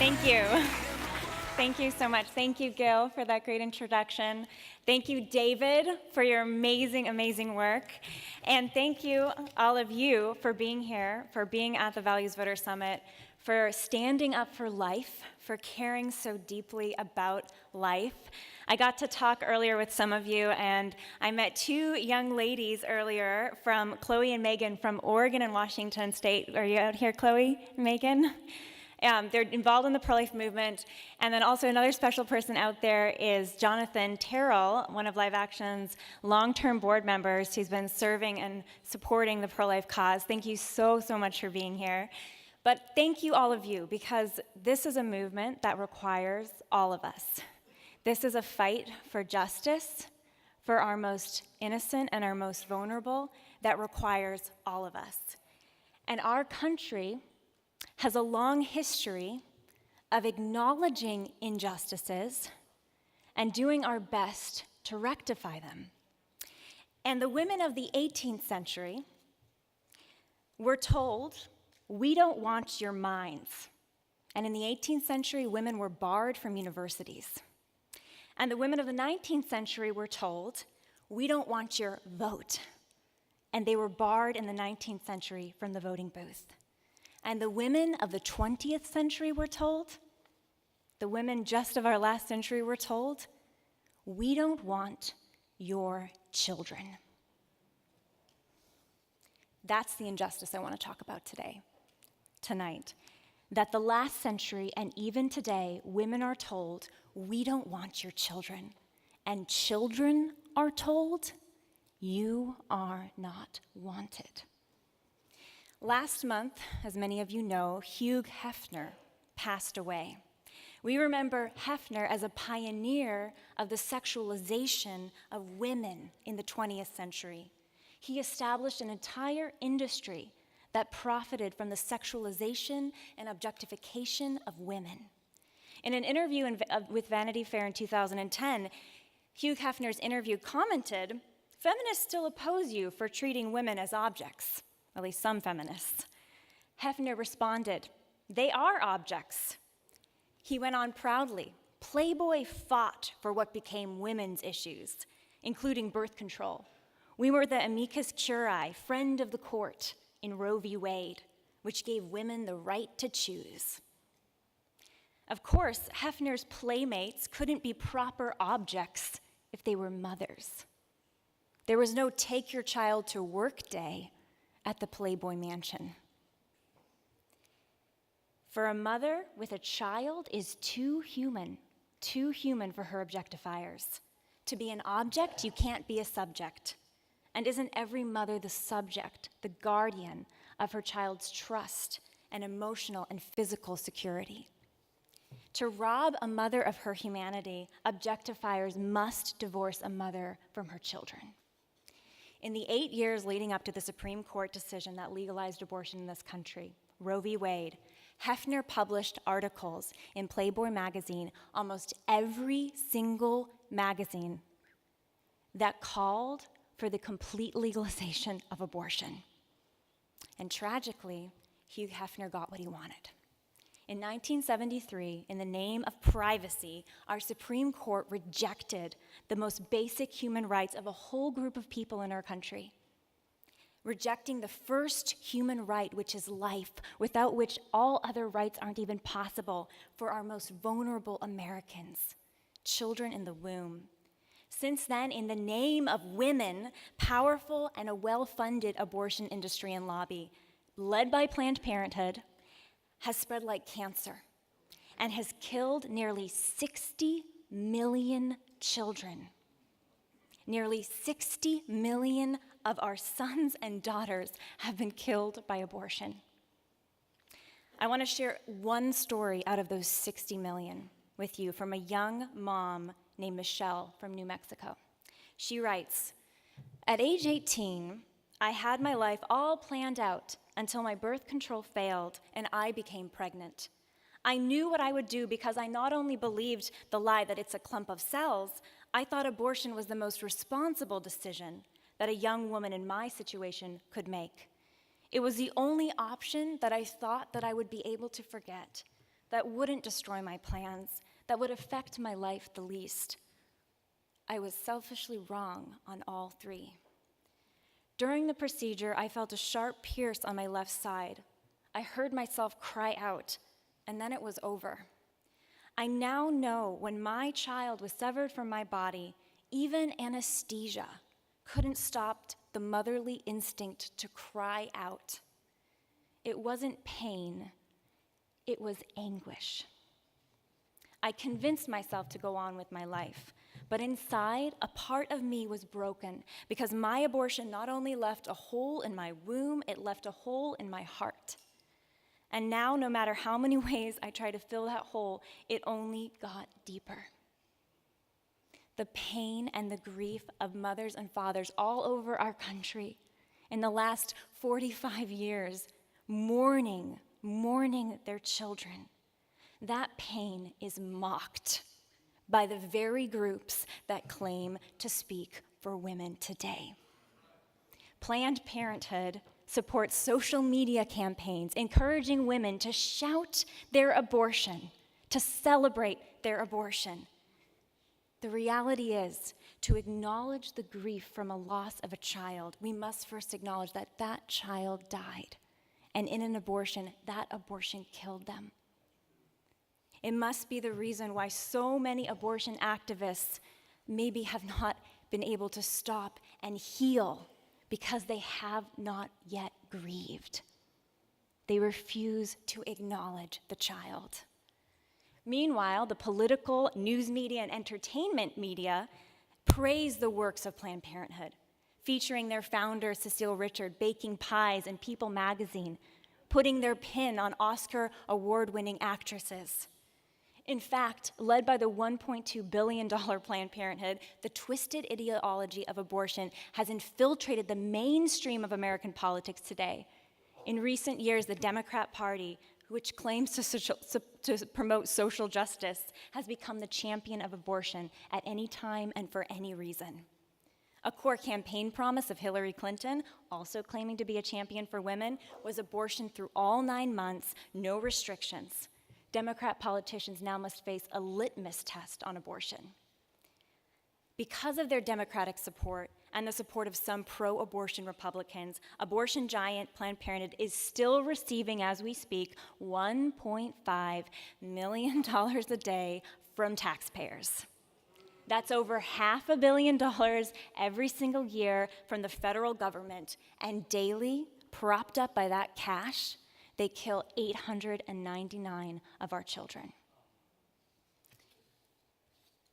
Thank you. Thank you so much. Thank you, Gil, for that great introduction. Thank you, David, for your amazing, amazing work. And thank you, all of you, for being here, for being at the Values Voter Summit, for standing up for life, for caring so deeply about life. I got to talk earlier with some of you, and I met two young ladies earlier from Chloe and Megan from Oregon and Washington State. Are you out here, Chloe and Megan? They're involved in the pro-life movement. And then also another special person out there is Jonathan Terrell, one of Live Action's long-term board members who's been serving and supporting the pro-life cause. Thank you so, so much for being here. But thank you, all of you, because this is a movement that requires all of us. This is a fight for justice, for our most innocent and our most vulnerable, that requires all of us. And our country has a long history of acknowledging injustices and doing our best to rectify them. And the women of the 18th century were told, "We don't want your minds." And in the 18th century, women were barred from universities. And the women of the 19th century were told, "We don't want your vote." And they were barred in the 19th century from the voting booth. And the women of the 20th century were told, the women just of our last century were told, "We don't want your children." That's the injustice I want to talk about tonight. That the last century and even today, women are told, "We don't want your children." And children are told, "You are not wanted." Last month, as many of you know, Hugh Hefner passed away. We remember Hefner as a pioneer of the sexualization of women in the 20th century. He established an entire industry that profited from the sexualization and objectification of women. In an interview with Vanity Fair in 2010, Hugh Hefner's interview commented, "Feminists still oppose you for treating women as objects." At least some feminists. Hefner responded, "They are objects." He went on proudly, "Playboy fought for what became women's issues, including birth control. We were the amicus curiae, friend of the court, in Roe v. Wade, which gave women the right to choose." Of course, Hefner's playmates couldn't be proper objects if they were mothers. There was no take your child to work day at the Playboy Mansion. For a mother with a child is too human for her objectifiers. To be an object, you can't be a subject. And isn't every mother the subject, the guardian of her child's trust and emotional and physical security? To rob a mother of her humanity, objectifiers must divorce a mother from her children. In the 8 years leading up to the Supreme Court decision that legalized abortion in this country, Roe v. Wade, Hefner published articles in Playboy magazine, almost every single magazine, that called for the complete legalization of abortion. And tragically, Hugh Hefner got what he wanted. In 1973, in the name of privacy, our Supreme Court rejected the most basic human rights of a whole group of people in our country, rejecting the first human right, which is life, without which all other rights aren't even possible for our most vulnerable Americans, children in the womb. Since then, in the name of women, powerful and a well-funded abortion industry and lobby, led by Planned Parenthood, has spread like cancer and has killed nearly 60 million children. Nearly 60 million of our sons and daughters have been killed by abortion. I want to share one story out of those 60 million with you from a young mom named Michelle from New Mexico. She writes, "At age 18, I had my life all planned out until my birth control failed and I became pregnant. I knew what I would do because I not only believed the lie that it's a clump of cells, I thought abortion was the most responsible decision that a young woman in my situation could make. It was the only option that I thought that I would be able to forget, that wouldn't destroy my plans, that would affect my life the least. I was selfishly wrong on all three. During the procedure, I felt a sharp pierce on my left side. I heard myself cry out, and then it was over. I now know when my child was severed from my body, even anesthesia couldn't stop the motherly instinct to cry out. It wasn't pain, it was anguish. I convinced myself to go on with my life, but inside, a part of me was broken because my abortion not only left a hole in my womb, it left a hole in my heart. And now, no matter how many ways I try to fill that hole, it only got deeper. The pain and the grief of mothers and fathers all over our country in the last 45 years, mourning their children, that pain is mocked by the very groups that claim to speak for women today. Planned Parenthood supports social media campaigns encouraging women to shout their abortion, to celebrate their abortion. The reality is, to acknowledge the grief from a loss of a child, we must first acknowledge that that child died. And in an abortion, that abortion killed them. It must be the reason why so many abortion activists maybe have not been able to stop and heal, because they have not yet grieved. They refuse to acknowledge the child. Meanwhile, the political, news media, and entertainment media praise the works of Planned Parenthood, featuring their founder, Cecile Richard, baking pies in People magazine, putting their pin on Oscar award-winning actresses. In fact, led by the $1.2 billion Planned Parenthood, the twisted ideology of abortion has infiltrated the mainstream of American politics today. In recent years, the Democrat Party, which claims to promote social justice, has become the champion of abortion at any time and for any reason. A core campaign promise of Hillary Clinton, also claiming to be a champion for women, was abortion through all 9 months, no restrictions. Democrat politicians now must face a litmus test on abortion. Because of their Democratic support and the support of some pro-abortion Republicans, abortion giant Planned Parenthood is still receiving, as we speak, $1.5 million a day from taxpayers. That's over $500 million every single year from the federal government, and daily, propped up by that cash, they kill 899 of our children.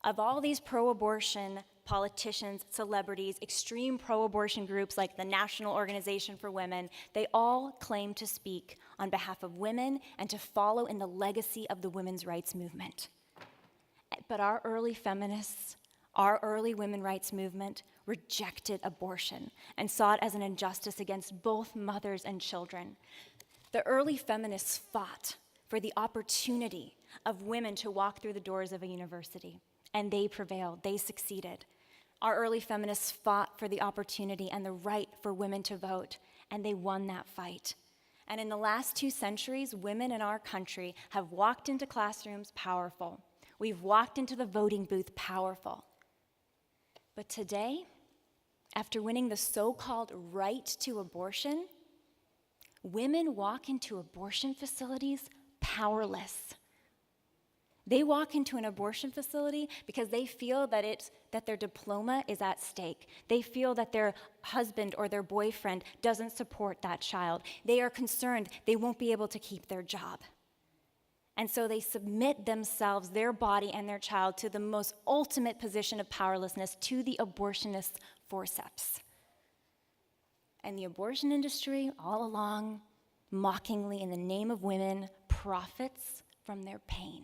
Of all these pro-abortion politicians, celebrities, extreme pro-abortion groups like the National Organization for Women, they all claim to speak on behalf of women and to follow in the legacy of the women's rights movement. But our early feminists, our early women's rights movement rejected abortion and saw it as an injustice against both mothers and children. The early feminists fought for the opportunity of women to walk through the doors of a university, and they prevailed, they succeeded. Our early feminists fought for the opportunity and the right for women to vote, and they won that fight. And in the last 2 centuries, women in our country have walked into classrooms powerful. We've walked into the voting booth powerful. But today, after winning the so-called right to abortion, women walk into abortion facilities powerless. They walk into an abortion facility because they feel that their diploma is at stake. They feel that their husband or their boyfriend doesn't support that child. They are concerned they won't be able to keep their job. And so they submit themselves, their body and their child, to the most ultimate position of powerlessness, to the abortionist's forceps. And the abortion industry, all along, mockingly in the name of women, profits from their pain.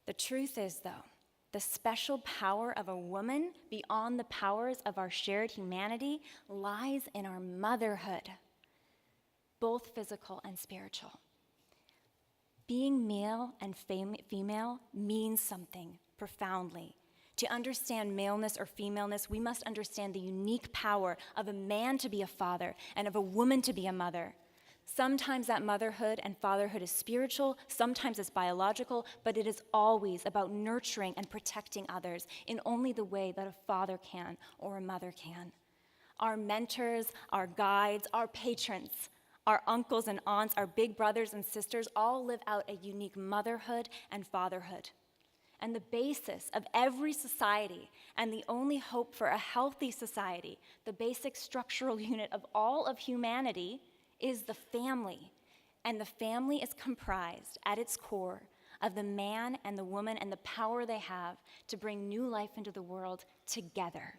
The truth is, though, the special power of a woman beyond the powers of our shared humanity lies in our motherhood, both physical and spiritual. Being male and female means something profoundly. To understand maleness or femaleness, we must understand the unique power of a man to be a father and of a woman to be a mother. Sometimes that motherhood and fatherhood is spiritual, sometimes it's biological, but it is always about nurturing and protecting others in only the way that a father can or a mother can. Our mentors, our guides, our patrons, our uncles and aunts, our big brothers and sisters all live out a unique motherhood and fatherhood. And the basis of every society and the only hope for a healthy society, the basic structural unit of all of humanity, is the family. And the family is comprised at its core of the man and the woman and the power they have to bring new life into the world together.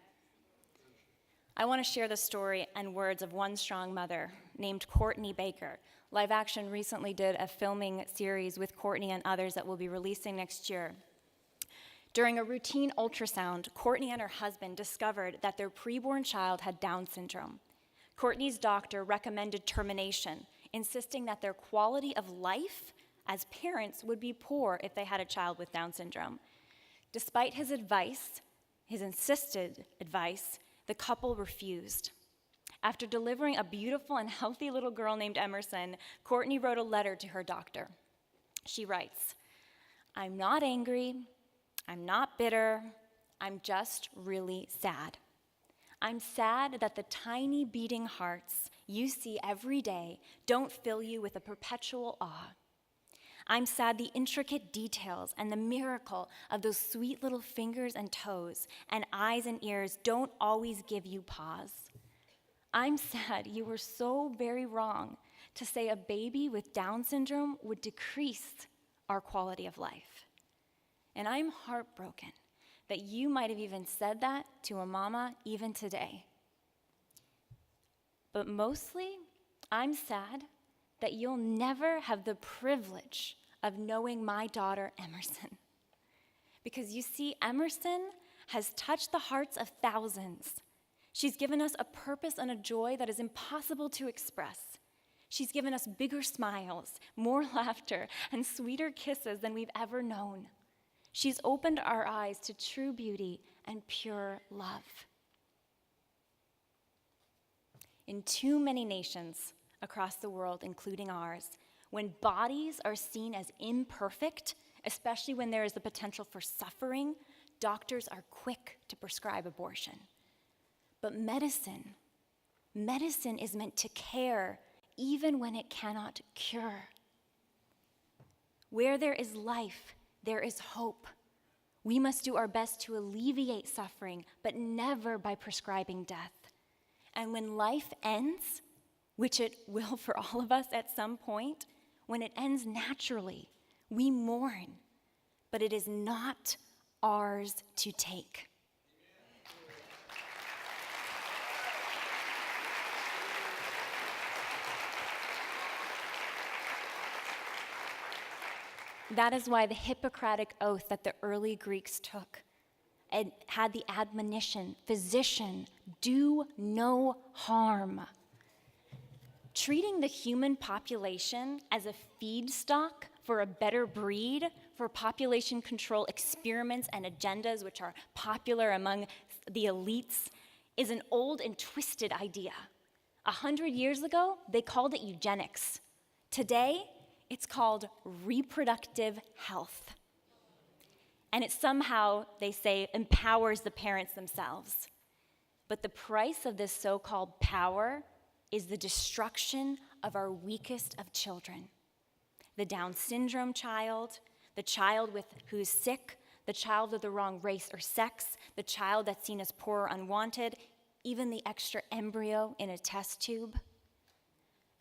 I want to share the story and words of one strong mother named Courtney Baker. Live Action recently did a filming series with Courtney and others that we'll be releasing next year. During a routine ultrasound, Courtney and her husband discovered that their preborn child had Down syndrome. Courtney's doctor recommended termination, insisting that their quality of life as parents would be poor if they had a child with Down syndrome. Despite his advice, his insisted advice, the couple refused. After delivering a beautiful and healthy little girl named Emerson, Courtney wrote a letter to her doctor. She writes, "I'm not angry, I'm not bitter, I'm just really sad. I'm sad that the tiny beating hearts you see every day don't fill you with a perpetual awe. I'm sad the intricate details and the miracle of those sweet little fingers and toes and eyes and ears don't always give you pause. I'm sad you were so very wrong to say a baby with Down syndrome would decrease our quality of life. And I'm heartbroken that you might have even said that to a mama even today. But mostly, I'm sad that you'll never have the privilege of knowing my daughter, Emerson. Because you see, Emerson has touched the hearts of thousands. She's given us a purpose and a joy that is impossible to express. She's given us bigger smiles, more laughter, and sweeter kisses than we've ever known. She's opened our eyes to true beauty and pure love. In too many nations across the world, including ours, when bodies are seen as imperfect, especially when there is the potential for suffering, doctors are quick to prescribe abortion. But medicine is meant to care even when it cannot cure. Where there is life, there is hope. We must do our best to alleviate suffering, but never by prescribing death. And when life ends, which it will for all of us at some point, when it ends naturally, we mourn, but it is not ours to take. That is why the Hippocratic oath that the early Greeks took and had the admonition, physician, do no harm. Treating the human population as a feedstock for a better breed, for population control experiments and agendas which are popular among the elites, is an old and twisted idea. 100 years ago, they called it eugenics. Today, it's called reproductive health. And it somehow, they say, empowers the parents themselves. But the price of this so-called power is the destruction of our weakest of children. The Down syndrome child, the child who's sick, the child of the wrong race or sex, the child that's seen as poor or unwanted, even the extra embryo in a test tube.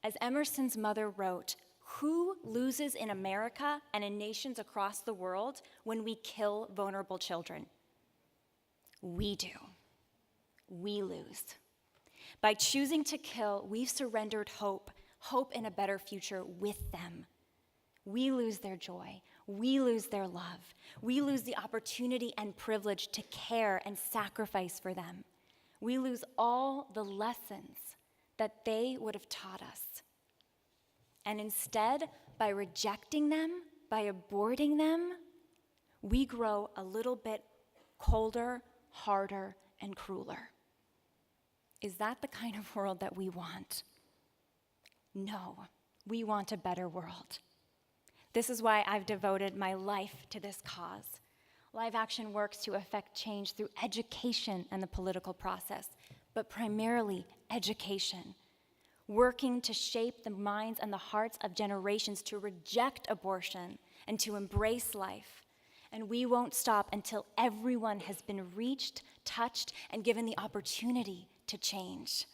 As Emerson's mother wrote, who loses in America and in nations across the world when we kill vulnerable children? We do. We lose. By choosing to kill, we've surrendered hope in a better future with them. We lose their joy. We lose their love. We lose the opportunity and privilege to care and sacrifice for them. We lose all the lessons that they would have taught us. And instead, by rejecting them, by aborting them, we grow a little bit colder, harder, and crueler. Is that the kind of world that we want? No. We want a better world. This is why I've devoted my life to this cause. Live Action works to effect change through education and the political process, but primarily education. Working to shape the minds and the hearts of generations to reject abortion and to embrace life. And we won't stop until everyone has been reached, touched, and given the opportunity to change.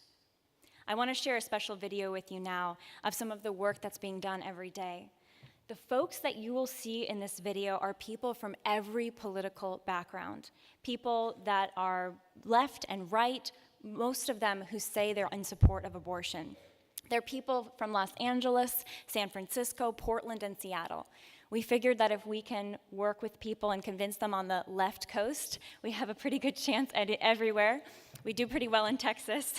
I want to share a special video with you now of some of the work that's being done every day. The folks that you will see in this video are people from every political background, people that are left and right, most of them who say they're in support of abortion. They're people from Los Angeles, San Francisco, Portland, and Seattle. We figured that if we can work with people and convince them on the left coast, we have a pretty good chance at it everywhere. We do pretty well in Texas.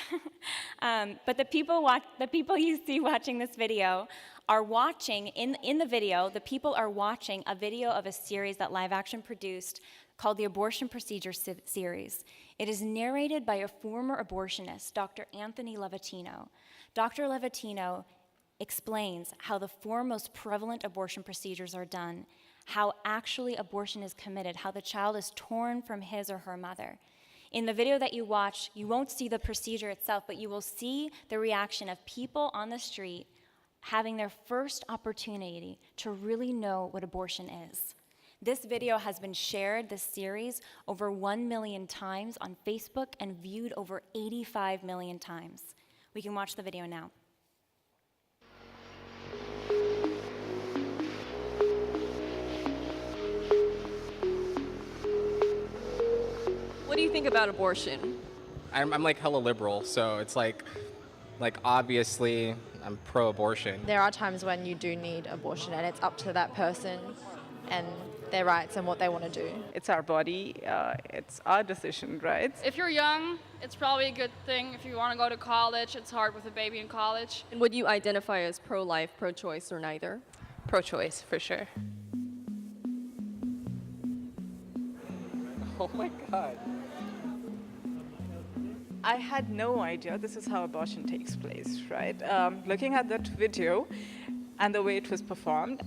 But the people you see watching this video are watching, in the video, the people are watching a video of a series that Live Action produced called the Abortion Procedure Series. It is narrated by a former abortionist, Dr. Anthony Levatino. Dr. Levatino explains how the four most prevalent abortion procedures are done, how actually abortion is committed, how the child is torn from his or her mother. In the video that you watch, you won't see the procedure itself, but you will see the reaction of people on the street having their first opportunity to really know what abortion is. This video has been shared, this series, over 1 million times on Facebook and viewed over 85 million times. We can watch the video now. What do you think about abortion? I'm like hella liberal, so it's like obviously I'm pro-abortion. There are times when you do need abortion, and it's up to that person and their rights and what they want to do. It's our body, it's our decision, right? If you're young, it's probably a good thing. If you want to go to college, it's hard with a baby in college. And would you identify as pro-life, pro-choice, or neither? Pro-choice, for sure. Oh my God. I had no idea this is how abortion takes place, right? Looking at that video and the way it was performed,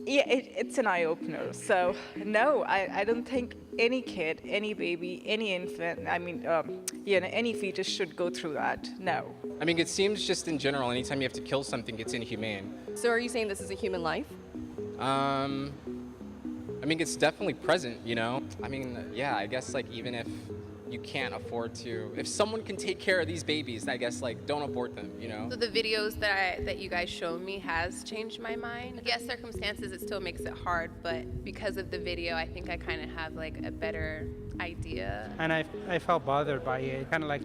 it's an eye-opener. So no, I don't think any kid, any baby, any infant, any fetus should go through that, no. I mean, it seems just in general, anytime you have to kill something, it's inhumane. So are you saying this is a human life? I mean, it's definitely present, you know? I mean, yeah, I guess like even if you can't afford to, if someone can take care of these babies, I guess like don't abort them, you know? So the videos that you guys showed me has changed my mind. Yes, circumstances, it still makes it hard, but because of the video, I think I kind of have like a better idea. And I felt bothered by it. Kind of like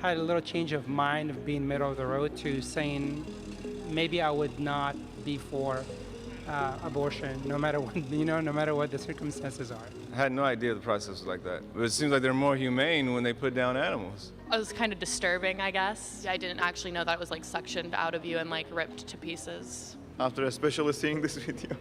had a little change of mind of being middle of the road to saying maybe I would not be for abortion, no matter what, no matter what the circumstances are. I had no idea the process was like that. But it seems like they're more humane when they put down animals. It was kind of disturbing, I guess. I didn't actually know that it was like suctioned out of you and like ripped to pieces. After especially seeing this video,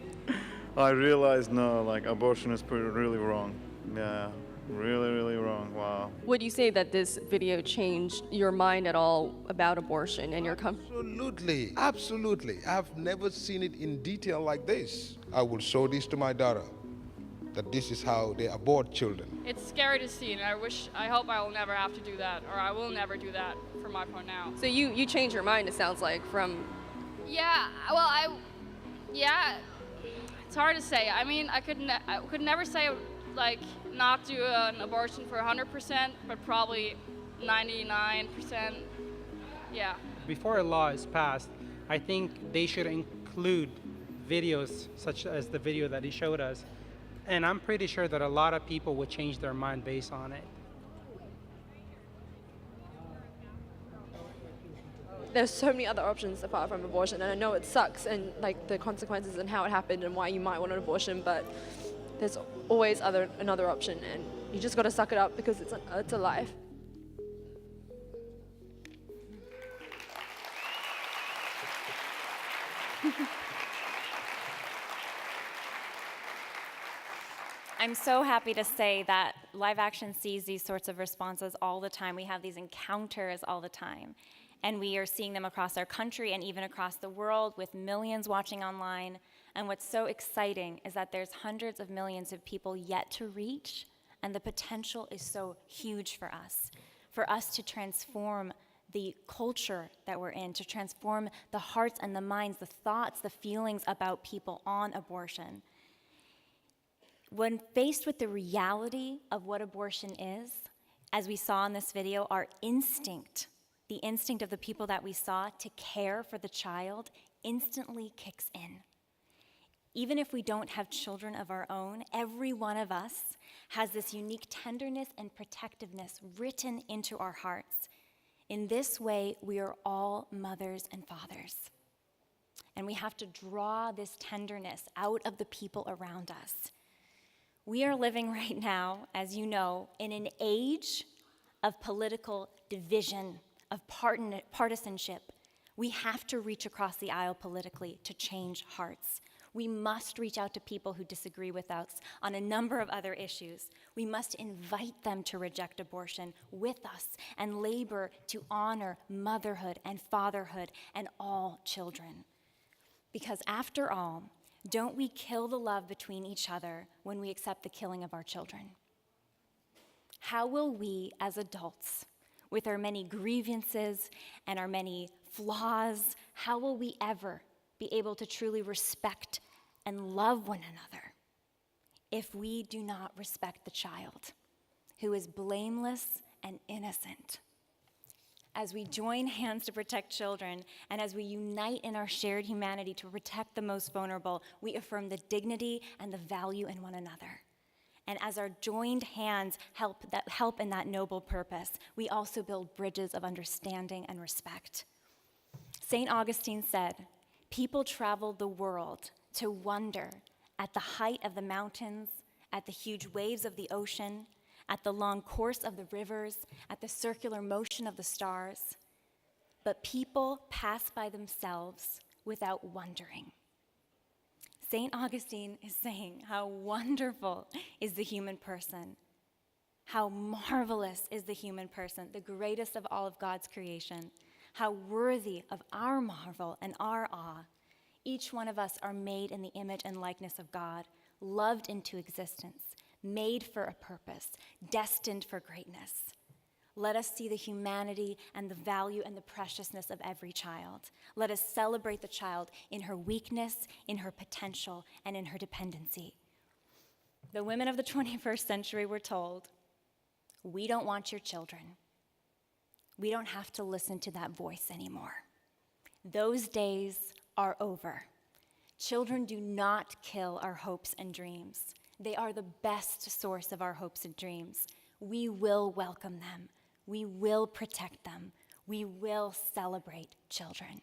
I realized, no, like abortion is really wrong. Yeah, really wrong, wow. Would you say that this video changed your mind at all about abortion and your Absolutely, absolutely. I've never seen it in detail like this. I will show this to my daughter, that this is how they abort children. It's scary to see, and I hope I will never have to do that, or I will never do that from my point now. So you changed your mind, it sounds like, from... Yeah, well, it's hard to say. I mean, I could never say, like, not do an abortion for 100%, but probably 99%, yeah. Before a law is passed, I think they should include videos such as the video that he showed us. And I'm pretty sure that a lot of people would change their mind based on it. There's so many other options apart from abortion, and I know it sucks and like the consequences and how it happened and why you might want an abortion, but there's always another option, and you just got to suck it up because it's a life. I'm so happy to say that live action sees these sorts of responses all the time. We have these encounters all the time. And we are seeing them across our country and even across the world with millions watching online. And what's so exciting is that there's hundreds of millions of people yet to reach, and the potential is so huge for us to transform the culture that we're in, to transform the hearts and the minds, the thoughts, the feelings about people on abortion. When faced with the reality of what abortion is, as we saw in this video, our instinct, the instinct of the people that we saw to care for the child instantly kicks in. Even if we don't have children of our own, every one of us has this unique tenderness and protectiveness written into our hearts. In this way, we are all mothers and fathers. And we have to draw this tenderness out of the people around us. We are living right now, as you know, in an age of political division, of partisanship. We have to reach across the aisle politically to change hearts. We must reach out to people who disagree with us on a number of other issues. We must invite them to reject abortion with us and labor to honor motherhood and fatherhood and all children. Because after all, don't we kill the love between each other when we accept the killing of our children? How will we as adults, with our many grievances and our many flaws, how will we ever be able to truly respect and love one another if we do not respect the child who is blameless and innocent? As we join hands to protect children and as we unite in our shared humanity to protect the most vulnerable, we affirm the dignity and the value in one another. And as our joined hands help in that noble purpose, we also build bridges of understanding and respect. St. Augustine said, "People traveled the world to wonder at the height of the mountains, at the huge waves of the ocean, at the long course of the rivers, at the circular motion of the stars. But people pass by themselves without wondering." St. Augustine is saying how wonderful is the human person, how marvelous is the human person, the greatest of all of God's creation, how worthy of our marvel and our awe. Each one of us are made in the image and likeness of God, loved into existence, made for a purpose, destined for greatness. Let us see the humanity and the value and the preciousness of every child. Let us celebrate the child in her weakness, in her potential, and in her dependency. The women of the 21st century were told, "We don't want your children. We don't have to listen to that voice anymore. Those days are over. Children do not kill our hopes and dreams. They are the best source of our hopes and dreams. We will welcome them. We will protect them. We will celebrate children."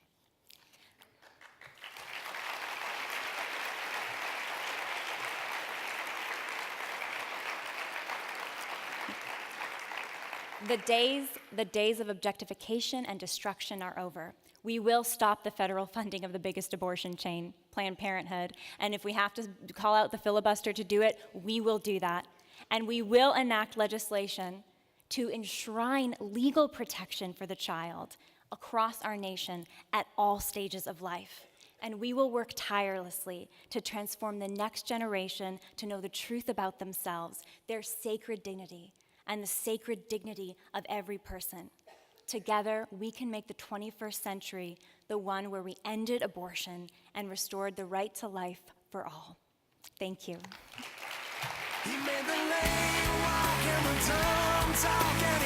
The days of objectification and destruction are over. We will stop the federal funding of the biggest abortion chain, Planned Parenthood, and if we have to call out the filibuster to do it, we will do that. And we will enact legislation to enshrine legal protection for the child across our nation at all stages of life. And we will work tirelessly to transform the next generation to know the truth about themselves, their sacred dignity, and the sacred dignity of every person. Together, we can make the 21st century the one where we ended abortion and restored the right to life for all. Thank you. He made the lane walk and the tongue talk.